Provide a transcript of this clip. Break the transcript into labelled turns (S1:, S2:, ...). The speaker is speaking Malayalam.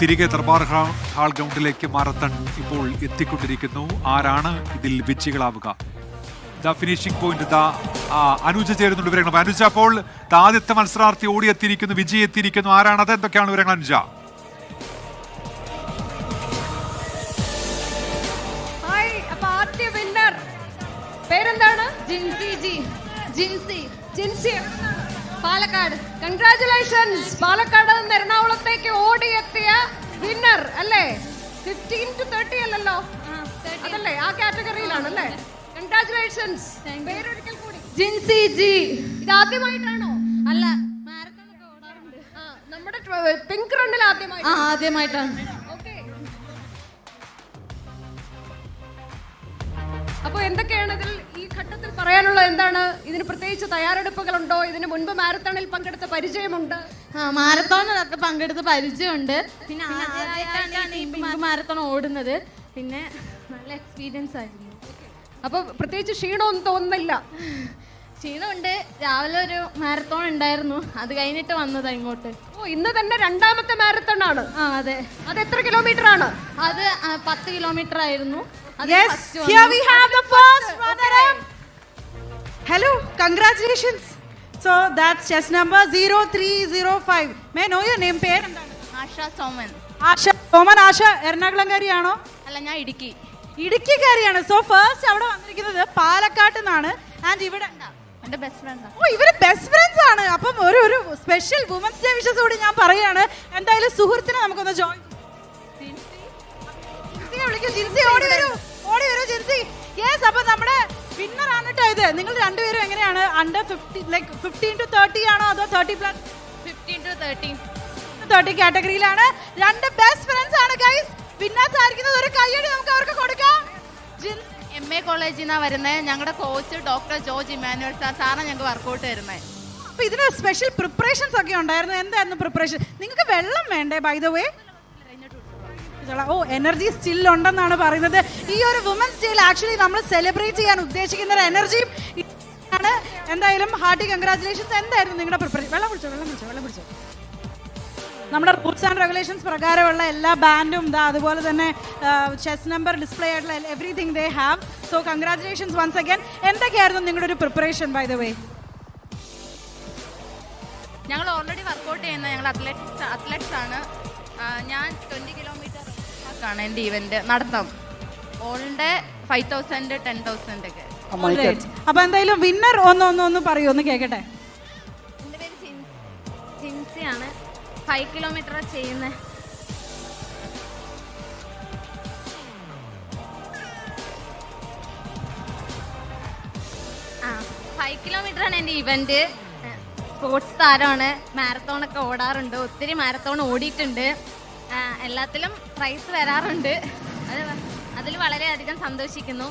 S1: തിരികെ ദർബാർ ഹാൾ ഗ്രൗണ്ടിലേക്ക് മാരത്തൺ ഇപ്പോൾ എത്തിക്കൊണ്ടിരിക്കുന്നു. ആരാണ് ഇതിൽ വിജയികളാവുക? ഫിനിഷിംഗ് പോയിന്റ് അനുജ ചേരുന്നുണ്ട്. വിവരങ്ങൾ അനുജ, അപ്പോൾ ആദ്യത്തെ മത്സരാർത്ഥി ഓടിയെത്തിയിരിക്കുന്നു, വിജയി എത്തിയിരിക്കുന്നു. ആരാണത്? എന്തൊക്കെയാണ് വിവരങ്ങൾ അനുജ?
S2: ആദ്യ വിന്നർ പേരെന്താണ്? ജിൻസി, പാലക്കാട്. കൺഗ്രാറ്റുലേഷൻസ്. പാലക്കാട് നിന്ന് എറണാകുളത്തേക്ക് ഓടിയെത്തിയ വിന്നർ അല്ലേ? 15 to 30 അല്ലല്ലോ, അതല്ലേ? ആ കാറ്റഗറിയിലാണ് അല്ലേ? കൺഗ്രാറ്റുലേഷൻസ്. പേരൊരിക്കൽ കൂടി. ജിൻസി ജി. ഇത് ആദ്യമായിട്ടാണോ?
S3: അല്ല,
S2: നമ്മുടെ പിങ്ക് റണ്ണിൽ
S3: ആദ്യമായിട്ടാണ്.
S2: അപ്പൊ എന്തൊക്കെയാണ് ഇതിൽ ഈ ഘട്ടത്തിൽ പറയാനുള്ളത്? എന്താണ് ഇതിന് പ്രത്യേകിച്ച് തയ്യാറെടുപ്പുകളുണ്ടോ? ഇതിന് മുൻപ് മാരത്തണിൽ പങ്കെടുത്ത പരിചയമുണ്ട്?
S3: മാരത്തോണിലൊക്കെ പങ്കെടുത്ത് പരിചയമുണ്ട്. പിന്നെ ആദ്യമായിട്ടാണ് ഈ പിങ്ക് മാരത്തോൺ ഓടുന്നത്. പിന്നെ നല്ല എക്സ്പീരിയൻസ് ആയിരുന്നു.
S2: അപ്പൊ പ്രത്യേകിച്ച് ക്ഷീണമൊന്നും തോന്നുന്നില്ല?
S3: ക്ഷീണമുണ്ട്. രാവിലെ ഒരു മാരത്തോൺ ഉണ്ടായിരുന്നു, അത് കഴിഞ്ഞിട്ട് വന്നതാ ഇങ്ങോട്ട്.
S2: ഇന്ന് തന്നെ രണ്ടാമത്തെ മാരത്തൺ ആണ്?
S3: അതെ.
S2: അത് എത്ര കിലോമീറ്റർ ആണ്?
S3: അത് 10 കിലോമീറ്റർ ആയിരുന്നു.
S4: Yes, here we have the first runner-up. Hello, congratulations. So that's chess number 0305. May I know your name? പേര് എന്താണ്?
S3: ആശ സോമൻ.
S4: ആശ എറണാകുളംകാരിയാണോ?
S3: അല്ല, ഞാൻ
S4: ഇടുക്കിക്കാരിയാണ്. സോ ഫസ്റ്റ് അവിടെ വന്നിരിക്കുന്നത് പാലക്കാട്ട് നിന്നാണ്. ആൻഡ് ഇവിടെ
S3: എന്റെ ബെസ്റ്റ് ഫ്രണ്ടാണ്.
S4: ഇവര് ബെസ്റ്റ് ഫ്രണ്ട്സ് ആണ്. അപ്പം ഒരു സ്പെഷ്യൽ വുമൻസ് ഡേ വിഷസ് കൂടി ഞാൻ പറയാണ്. എന്തായാലും സുഹൃത്തിനെ നമുക്കൊന്ന് ജോയിൻ. ജിൻസി ഓടി വരൂ ജിൻസി. യെസ്, അപ്പൊ നമ്മുടെ വിന്നർ ആണ് കേട്ടോ ഇത്. നിങ്ങൾ രണ്ടുപേരും എങ്ങനെയാണ്? അണ്ടർ 15 to 30 ആണോ അതോ 30+?
S3: 15 to 30
S4: കാറ്റഗറിയിലാണ്. രണ്ട് ബെസ്റ്റ് ഫ്രണ്ട്സ് ആണ് ഗൈസ്. വിന്നേഴ്സ് ആയിരിക്കുന്നത്. ഒരു കയ്യടി നമുക്ക് അവർക്ക് കൊടുക്കാം.
S3: MA കോളേജിൽ നിന്നാണ് വരുന്നത്. ഞങ്ങളുടെ കോച്ച് ഡോക്ടർ ജോർജ് ഇമാനുവൽ സാറാണ് ഞങ്ങൾക്ക് വർക്കൗട്ട് തരുന്നത്.
S4: അപ്പൊ ഇതിന് സ്പെഷ്യൽ പ്രിപ്പറേഷൻസ് ഒക്കെ ഉണ്ടായിരുന്നു. എന്തായിരുന്നു പ്രിപ്പറേഷൻ? നിങ്ങൾക്ക് വെള്ളം വേണ്ടേ? By the way, energy still ഉണ്ടെന്നാണ് പറയുന്നത്. ഈ ഒരു വുമൻസ് ഡേയിൽ ആക്ച്വലി നമ്മൾ സെലിബ്രേറ്റ് ചെയ്യാൻ ഉദ്ദേശിക്കുന്ന ഒരു എനർജിയും ആണ്. എന്തായാലും ഹാർട്ടി കൺഗ്രാറ്റുലേഷൻസ്. എന്തായിരുന്നു നിങ്ങളുടെ പ്രിപ്പറേഷൻ? വെള്ളം പിടിച്ചോ. നമ്മുടെ റൂൾസ് ആൻഡ് റെഗുലേഷൻസ് പ്രകാരമുള്ള എല്ലാ ബാൻഡും അതുപോലെ തന്നെ ചെസ് നമ്പർ ഡിസ്പ്ലേ ആയിട്ടുള്ള everything they have. So congratulations once again. എന്തൊക്കെയായിരുന്നു നിങ്ങളുടെ ഒരു പ്രിപ്പറേഷൻ ബൈ ദ വേ?
S3: ഞങ്ങൾ ഓൾറെഡി വർക്കൗട്ട് ചെയ്യുന്ന ഞങ്ങൾ അത്ലറ്റ്സ് ആണ്. ഞാൻ 20 കിലോമീറ്റർ ആണ് എൻ്റെ ഇവന്റ് നടത്താം. ഓളിൻ്റെ 5000 10,000 ഒക്കെ.
S4: അപ്പൊ എന്തായാലും വിന്നർ ഒന്ന് പറയൂ, ഒന്ന് കേക്കട്ടെ.
S3: എൻ്റെ പേര് ജിൻസിയാണ്. 5 കിലോമീറ്റർ ചെയ്യുന്നത്. 5 കിലോമീറ്റർ ആണ് എൻ്റെ ഇവന്റ്. സ്പോർട്സ് താരമാണ്. മാരത്തോണൊക്കെ ഓടാറുണ്ട്. ഒത്തിരി മാരത്തോൺ ഓടിയിട്ടുണ്ട്. എല്ലാത്തിലും പ്രൈസ് വരാറുണ്ട്. അതിൽ വളരെയധികം സന്തോഷിക്കുന്നു.